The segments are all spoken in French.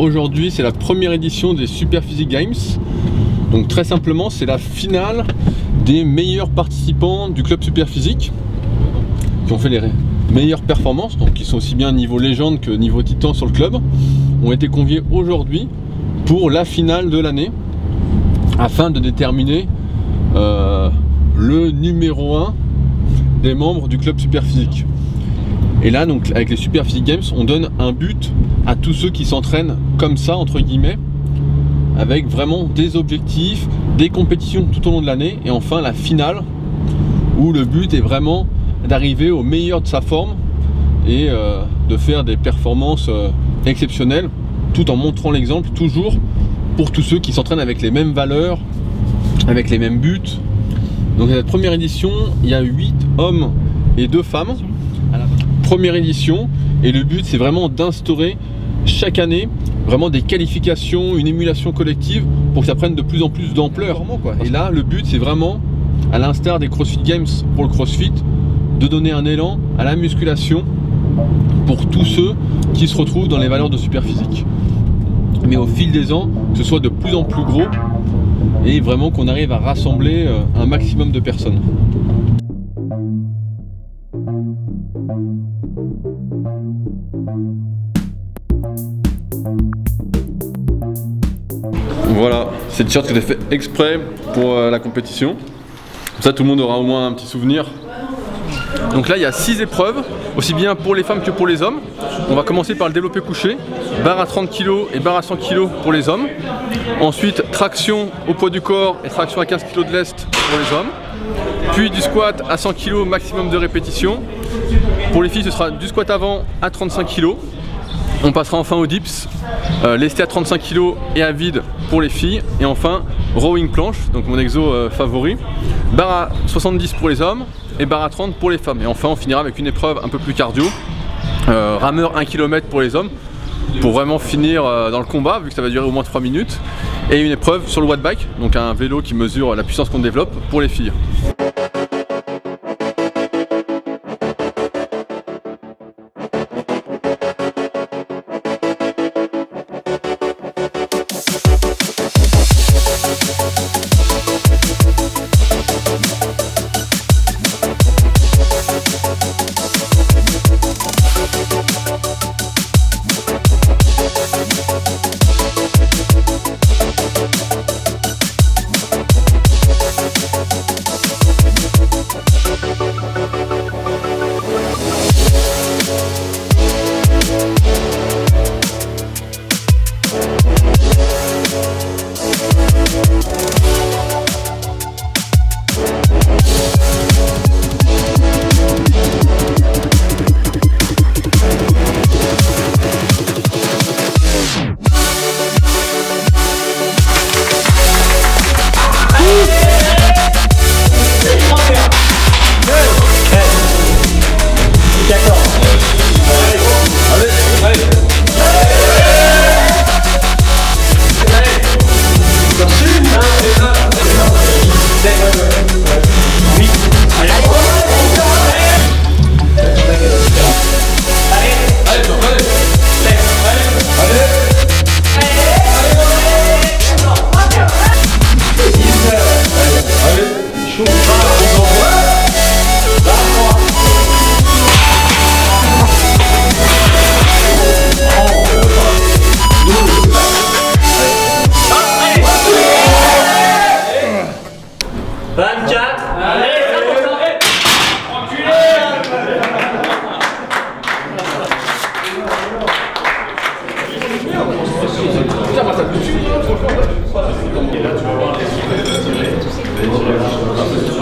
aujourd'hui c'est la première édition des Super Physique Games. Donc très simplement c'est la finale des meilleurs participants du club Super Physique qui ont fait les meilleures performances, donc qui sont aussi bien niveau légende que niveau titan sur le club, ont été conviés aujourd'hui pour la finale de l'année afin de déterminer le numéro 1 des membres du club Super Physique. Et là donc avec les Super Physique Games on donne un but à tous ceux qui s'entraînent comme ça entre guillemets, avec vraiment des objectifs, des compétitions tout au long de l'année et enfin la finale où le but est vraiment d'arriver au meilleur de sa forme et de faire des performances exceptionnelles tout en montrant l'exemple toujours pour tous ceux qui s'entraînent avec les mêmes valeurs, avec les mêmes buts. Donc à cette première édition il y a 8 hommes et 2 femmes à la première édition et le but c'est vraiment d'instaurer chaque année vraiment des qualifications, une émulation collective pour que ça prenne de plus en plus d'ampleur. Et là le but c'est vraiment, à l'instar des CrossFit Games pour le CrossFit, de donner un élan à la musculation pour tous ceux qui se retrouvent dans les valeurs de Super Physique. Mais au fil des ans, que ce soit de plus en plus gros et vraiment qu'on arrive à rassembler un maximum de personnes. Voilà, c'est le t-shirt que j'ai fait exprès pour la compétition. Comme ça tout le monde aura au moins un petit souvenir. Donc là il y a 6 épreuves, aussi bien pour les femmes que pour les hommes. On va commencer par le développé couché, barre à 30 kg et barre à 100 kg pour les hommes. Ensuite traction au poids du corps et traction à 15 kg de lest pour les hommes. Puis du squat à 100 kg, maximum de répétitions. Pour les filles ce sera du squat avant à 35 kg. On passera enfin au dips, lesté à 35 kg et à vide pour les filles. Et enfin rowing planche, donc mon exo favori. Barre à 70 pour les hommes et barre à 30 pour les femmes. Et enfin on finira avec une épreuve un peu plus cardio, rameur 1 km pour les hommes, pour vraiment finir dans le combat vu que ça va durer au moins 3 minutes. Et une épreuve sur le watt bike, donc un vélo qui mesure la puissance qu'on développe pour les filles.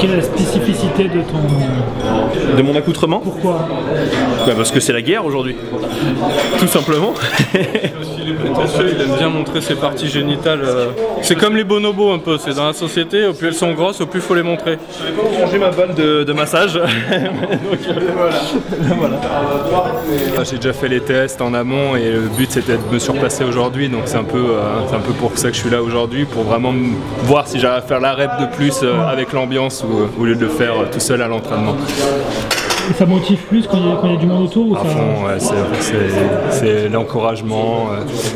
Quelle est la spécificité de ton... De mon accoutrement? Pourquoi? Bah parce que c'est la guerre aujourd'hui, tout simplement. Aussi les prétentieux, il aime bien montrer ses parties génitales. C'est comme les bonobos un peu, c'est dans la société, au plus elles sont grosses, au plus il faut les montrer. J'ai changé ma balle de massage. Donc, voilà. J'ai déjà fait les tests en amont et le but c'était de me surpasser aujourd'hui, donc c'est un peu pour ça que je suis là aujourd'hui, pour vraiment voir si j'arrive à faire la rep de plus avec l'ambiance ou au lieu de le faire tout seul à l'entraînement. Et ça motive plus quand il y a du monde autour ou À ça... fond, ouais, c'est l'encouragement,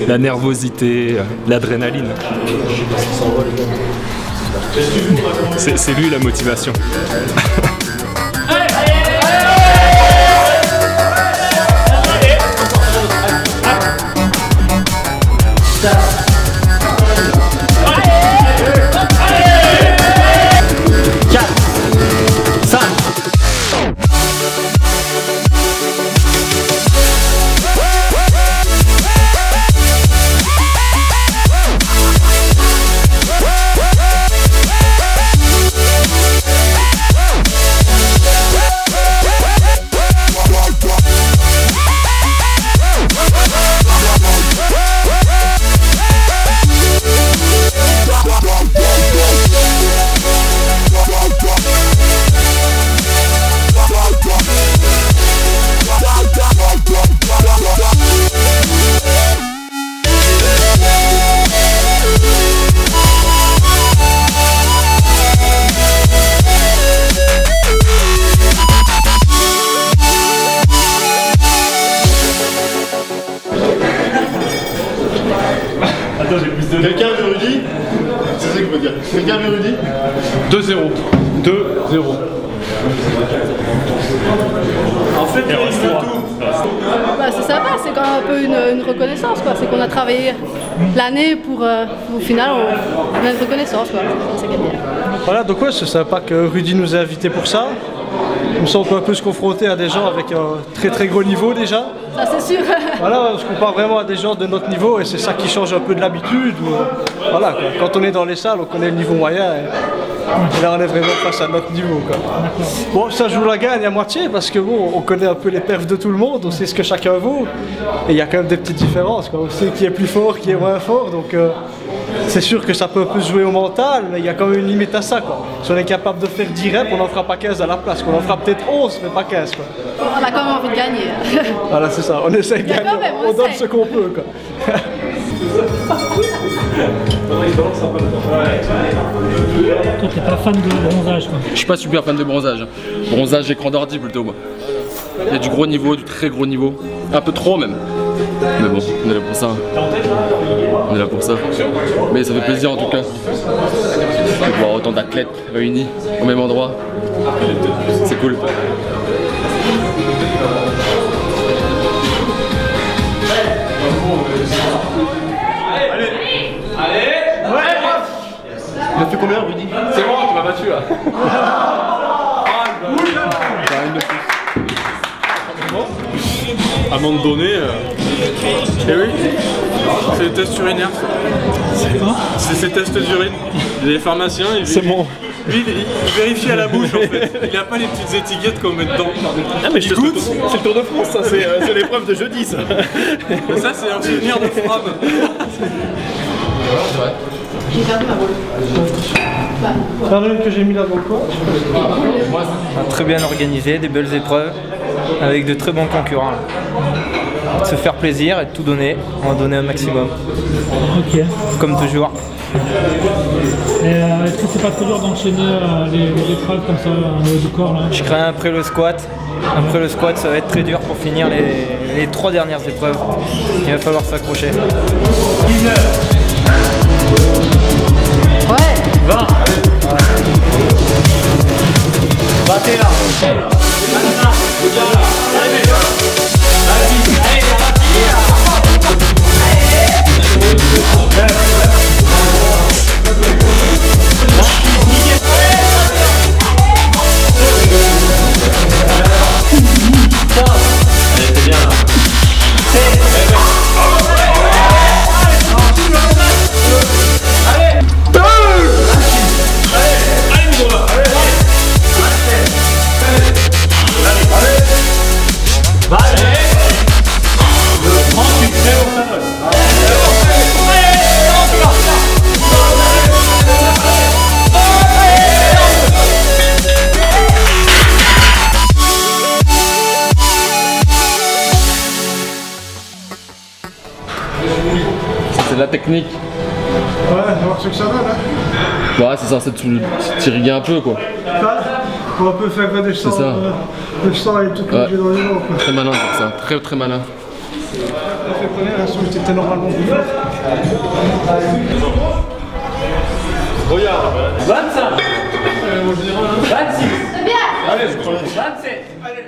la nervosité, l'adrénaline. C'est lui la motivation. Quelqu'un veut Rudy? C'est ça qu'il faut dire. Quelqu'un veut Rudy? 2-0. 2-0. En fait, il reste tout. Bah, c'est sympa, c'est quand même un peu une reconnaissance, quoi. C'est qu'on a travaillé l'année pour au final on a une reconnaissance, quoi. C'est bien. Voilà, donc ouais, c'est sympa que Rudy nous ait invités pour ça. Comme ça on peut un peu se confronter à des gens avec un très gros niveau déjà. Ça c'est sûr. Voilà, on se compare vraiment à des gens de notre niveau et c'est ça qui change un peu de l'habitude. Voilà, quoi. Quand on est dans les salles, on connaît le niveau moyen et là on est vraiment face à notre niveau, quoi. Bon, ça joue la gagne à moitié parce que bon, on connaît un peu les perfs de tout le monde, on sait ce que chacun vaut et il y a quand même des petites différences, quoi. On sait qui est plus fort, qui est moins fort, donc c'est sûr que ça peut un peu se jouer au mental, mais il y a quand même une limite à ça, quoi. Si on est capable de faire 10 reps, on n'en fera pas 15 à la place, quoi. On en fera peut-être 11, mais pas 15, quoi. On a quand même envie de gagner. Voilà, c'est ça, on essaie de gagner, même, on donne ce qu'on peut, quoi. Toi, t'es pas fan de bronzage, quoi. Je suis pas super fan de bronzage. Bronzage écran d'ordi plutôt, moi. Il y a du gros niveau, du très gros niveau. Un peu trop même. Mais bon, on est là pour ça. On est là pour ça. Mais ça fait plaisir en tout cas de voir autant d'athlètes réunis au même endroit. C'est cool. Il a fait combien, Rudy? C'est bon, tu m'as battu là. À un moment donné, eh oui, c'est les tests urinaires. C'est quoi? C'est ces tests d'urine. Les pharmaciens, lui, il vérifie à la bouche en fait. Il n'a pas les petites étiquettes qu'on met dedans. Ah mais je te goûte. C'est le Tour de France, ça, c'est l'épreuve de jeudi, ça. Mais ça, c'est un souvenir de Fram. J'ai perdu ma boule. T'en as une que j'ai mis là dans le coin. Très bien organisé, des belles épreuves, avec de très bons concurrents. Là. Se faire plaisir et de tout donner, on va donner un maximum. Ok. Comme toujours. Et est-ce que c'est pas trop dur d'enchaîner les épreuves comme ça au niveau du corps là? Je crains après le squat. Après le squat, ça va être très dur pour finir les 3 dernières épreuves. Il va falloir s'accrocher. 19. Ouais. 20. 21. C'est de la technique. Ouais, on va voir ce que ça donne, hein. Ouais, c'est censé t'irriguer un peu quoi. On peut faire des sorts et tout comme j'ai dans les mains. Très malin pour ça, très malin. La première insulte était normalement plus fort. Regarde 25 26 C'est bien. Allez, 27 allez.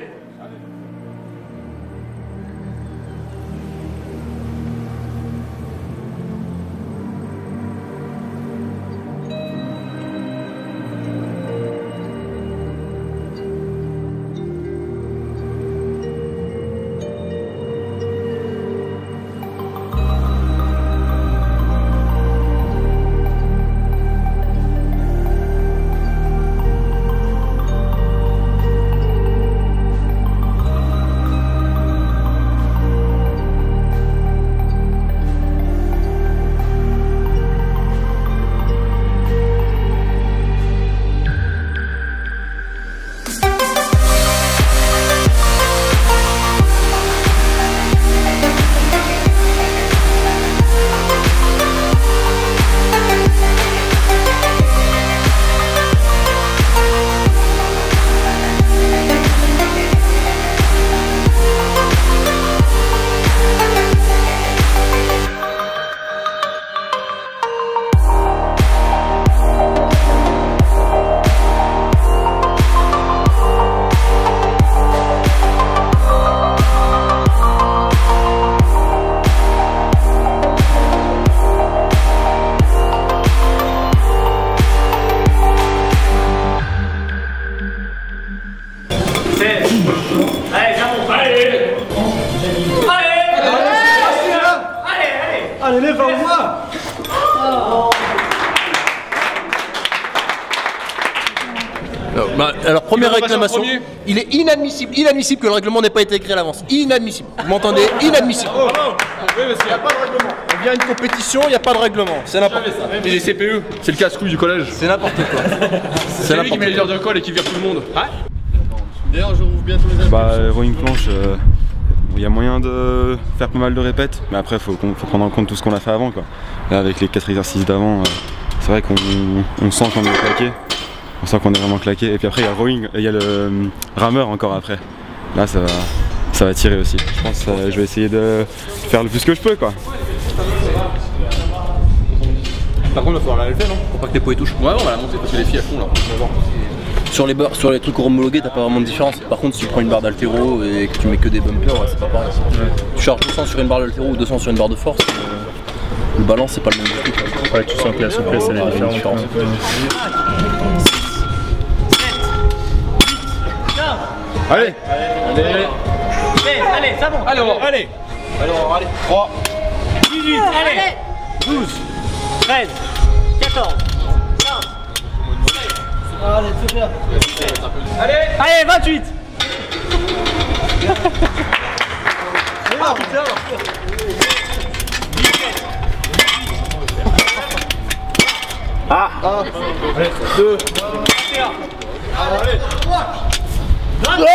Allez, lève en moi. Alors première réclamation, il est inadmissible que le règlement n'ait pas été écrit à l'avance. Inadmissible. Vous m'entendez? Inadmissible. Oui, parce qu'il n'y a pas de règlement. On vient à une compétition, il n'y a pas de règlement. C'est n'importe quoi. Et les CPU, c'est le casse-couille du collège. C'est n'importe quoi. C'est lui qui met les heures de colle et qui vire tout le monde. D'ailleurs, je rouvre bientôt les Rowing planche, il y a moyen de faire pas mal de répètes, mais après faut prendre en compte tout ce qu'on a fait avant, quoi. Là, avec les 4 exercices d'avant, c'est vrai qu'on sent qu'on est claqué. On sent qu'on est vraiment claqué. Et puis après il y a le rowing, il y a le rameur encore après. Là ça va tirer aussi. Je pense que je vais essayer de faire le plus que je peux, quoi. Par contre il va falloir la lever, non? Pour pas que tes poids touchent. Ouais, on va la monter parce que les filles elles font là. Sur les trucs homologués, t'as pas vraiment de différence. Par contre, si tu prends une barre d'haltéro et que tu mets que des bumpers, ouais, c'est pas pareil. Ouais. Tu charges 200 sur une barre d'haltéro ou 200 sur une barre de force, le balance c'est pas le même du tout. Ouais, tu sens que la souplesse elle est différente. Allez. Allez, ça va. Allez, on va. Allez. Allez. 3 18, allez 12 13 14 Allez, c'est bien. Allez, 28. Ah putain. Ah. 2. Allez. 3. Allez.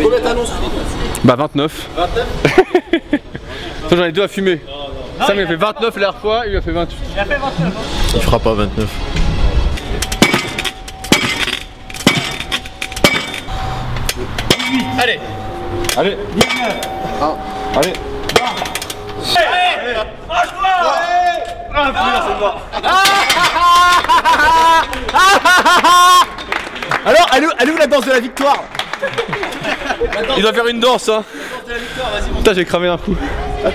Combien t'annonces? Bah 29. 29. J'en ai deux à fumer. Sam il a fait 29 la dernière fois, il a fait 28. Il a fait 29. Il fera pas 29. Allez. Allez. 19. Allez. Allez. Lâche-toi. Ah putain, c'est mort. Alors, elle est où la danse de la victoire? Il doit faire une danse, hein. Putain, j'ai cramé un coup. T'as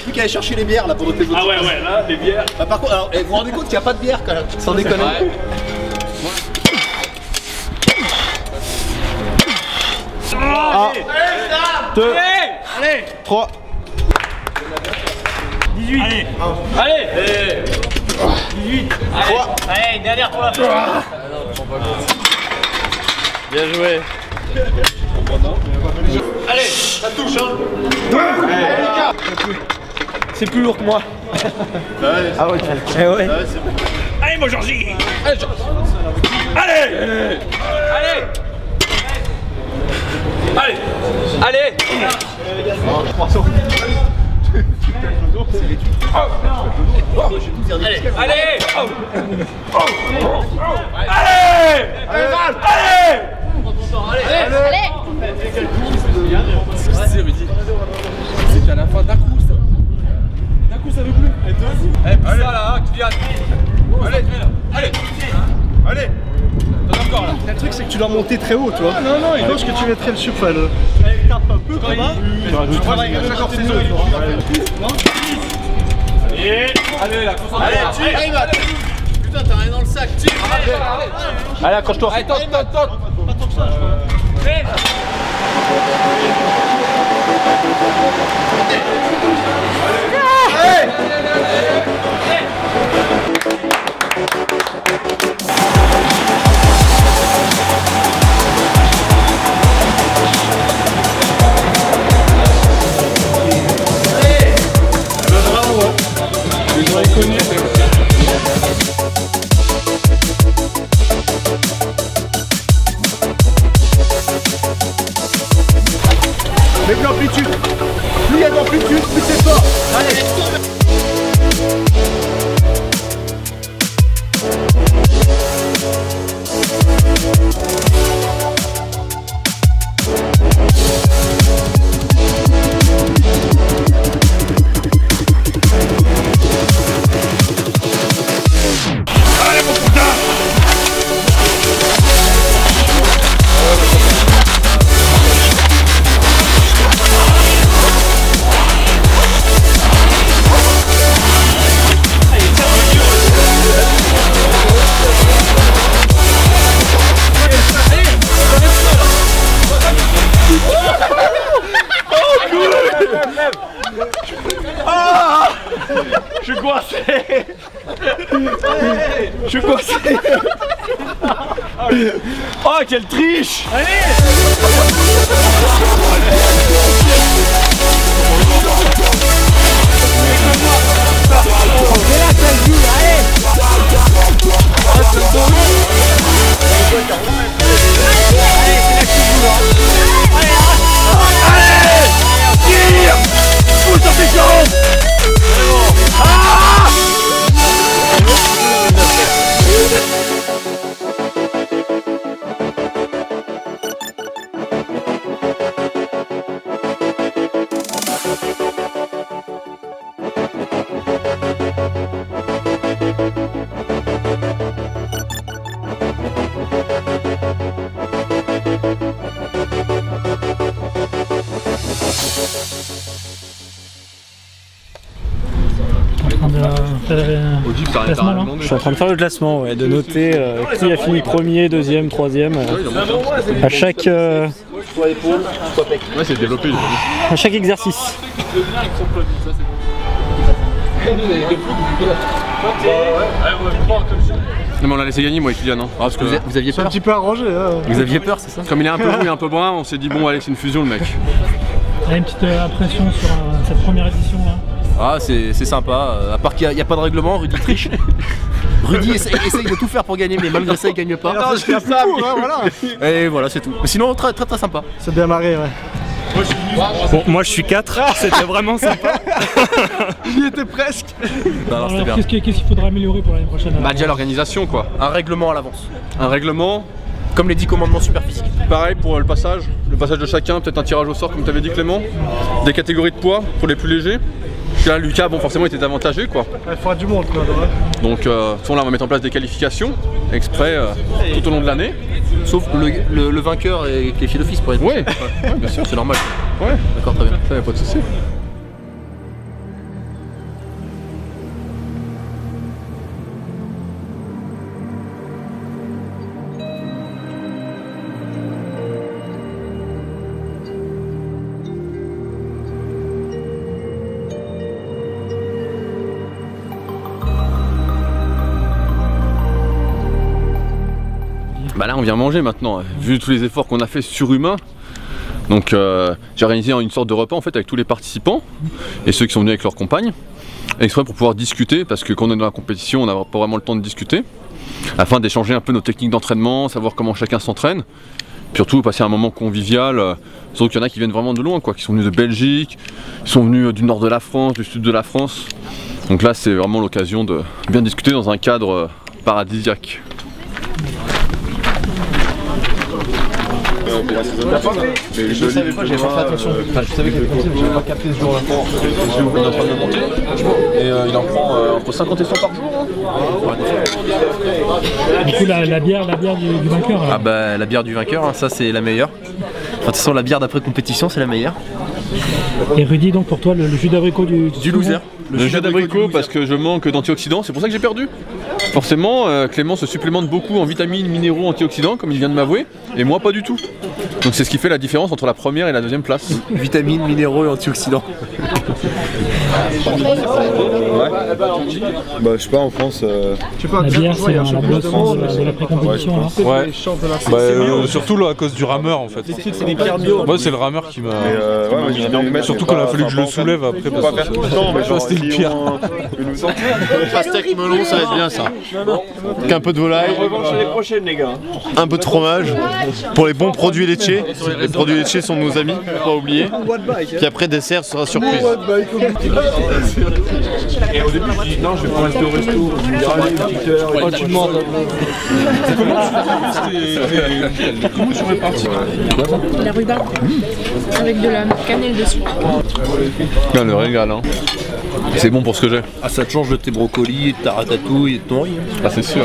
plus qu'à aller chercher les bières là pour tes autres. Ah ouais, là, les bières. Bah, par contre, alors, vous vous rendez compte qu'il n'y a pas de bière quand même, sans déconner. Ouais. 2. Allez. 3. 18. Allez. Allez. 18. Allez. Allez, dernière pour la fin. Bien joué. Allez, ça touche, hein. C'est plus lourd que moi. Ah ouais. Eh ouais. Allez, mon Georgie. Allez, allez. Allez. Allez. Allez. 300. Allez, allez. Ce que je disais, Rudy, c'est qu'à la fin d'un coup, ça veut plus. Allez, ça là, Kylian. Allez, allez. Encore là. Le truc c'est que tu dois monter très haut, tu vois. Non, non, je pense que tu mettrais le surfal. Tape un peu comme ça. Tu travailles chaque fois tes œufs. Allez, là, concentre-toi. Allez, Matt. Putain, t'as rien dans le sac, tire. Allez, accroche-toi. Allez, tente. Pas tant que ça, je crois. Mets de l'amplitude. Plus il y a d'amplitude, plus c'est fort. Allez. Je suis coincé. Je suis coincé. Oh, quelle triche. Je suis en train de faire le classement, ouais, de noter qui a fini premier, deuxième, troisième. À chaque c'est développé. À chaque exercice. Non mais on l'a laissé gagner moi et Kylian, hein. Parce que Vous aviez peur. Un petit peu arrangé. Hein. Vous aviez peur, c'est ça? comme il est un peu roux et un peu brun, on s'est dit bon allez c'est une fusion le mec. Il y a une petite impression sur cette première édition là. Ah, c'est sympa. À part qu'il n'y a pas de règlement, Rudy triche. Rudy essaye de tout faire pour gagner, mais malgré ça, il gagne pas. Non, c'est ça, voilà. Et voilà, c'est tout. Mais sinon, très sympa. C'est bien marré, ouais. Bon, moi je suis 4, c'était vraiment sympa. Il y était presque. Non, c'était bien. Qu'est-ce qu'il faudra améliorer pour l'année prochaine? Bah déjà l'organisation quoi. Un règlement à l'avance. Un règlement. Comme les 10 commandements super physiques. Pareil pour le passage de chacun, peut-être un tirage au sort comme tu avais dit Clément. Des catégories de poids pour les plus légers. Parce que là Lucas bon forcément il était avantagé quoi. Il faudra du monde quoi. Donc là on va mettre en place des qualifications exprès tout au long de l'année. Sauf le vainqueur est qualifié d'office pour être. Ouais, bien sûr. C'est normal. Ouais. D'accord, très bien. Ça y a pas de souci. Bah là on vient manger maintenant, vu tous les efforts qu'on a fait surhumains. Donc j'ai organisé une sorte de repas en fait avec tous les participants et ceux qui sont venus avec leurs compagnes, exprès pour pouvoir discuter, parce que quand on est dans la compétition on n'a pas vraiment le temps de discuter, afin d'échanger un peu nos techniques d'entraînement, savoir comment chacun s'entraîne surtout passer un moment convivial. Surtout qu'il y en a qui viennent vraiment de loin, quoi, qui sont venus de Belgique, qui sont venus du nord de la France, du sud de la France. Donc là, c'est vraiment l'occasion de bien discuter dans un cadre paradisiaque. Mais je savais pas, j'avais pas fait attention. Enfin, je savais que j'avais compté, mais j'avais pas capté ce jour-là. Il est en train de le monter et il en prend entre 50 et 100 par jour. Du coup, la bière du vainqueur. Ah bah la bière du vainqueur, hein, ça c'est la meilleure. Enfin, de toute façon, la bière d'après compétition, c'est la meilleure. Et Rudy, donc pour toi, le jus d'abricot du loser. Le jus d'abricot parce que je manque d'antioxydants, c'est pour ça que j'ai perdu. Forcément, Clément se supplémente beaucoup en vitamines, minéraux, antioxydants, comme il vient de m'avouer, et moi pas du tout. Donc c'est ce qui fait la différence entre la première et la deuxième place. Vitamines, minéraux et antioxydants. Bah je sais pas, en France... La bière, c'est la boisson de la pré-compétition. Ouais, surtout là à cause du rameur en fait. Moi c'est le rameur qui m'a... surtout quand il a fallu que je le soulève après parce que c'était le pire. Pastèque melon, ça va être bien ça. Avec un peu de volaille, un peu de fromage, pour les bons produits laitiers. Les produits laitiers sont nos amis, faut pas oublier. Puis après dessert sera surprise. Et au début je dis non, je vais pas rester au resto. Tu demandes. Comment tu répartis La rhubarbe avec de la cannelle dessus. Non, le régal, hein. C'est bon pour ce que j'ai. Ah, ça te change de tes brocolis, de ta ratatouille et de ton riz. Ah, c'est sûr.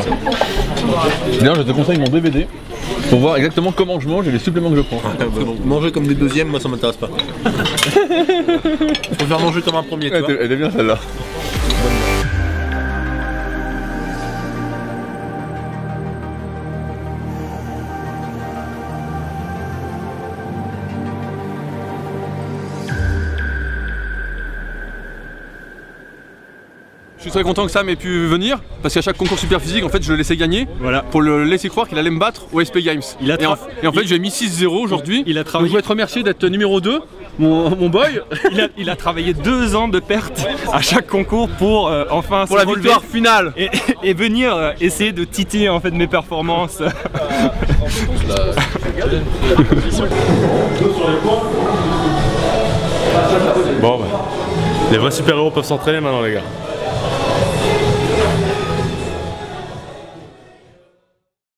D'ailleurs, je te conseille mon DVD pour voir exactement comment je mange et les suppléments que je prends. Manger comme des deuxièmes, moi ça m'intéresse pas. Je préfère manger comme un premier, tu vois. Elle est bien celle-là. Je suis très content que Sam ait pu venir parce qu'à chaque concours super physique en fait je le laissais gagner pour le laisser croire qu'il allait me battre au SP Games. Et en fait j'ai mis 6-0 aujourd'hui. Donc je voulais te remercier d'être numéro 2, mon boy. Il a travaillé 2 ans de perte à chaque concours pour enfin pour la victoire finale et venir essayer de titiller en fait mes performances. Bon bah, les vrais super-héros peuvent s'entraîner maintenant les gars.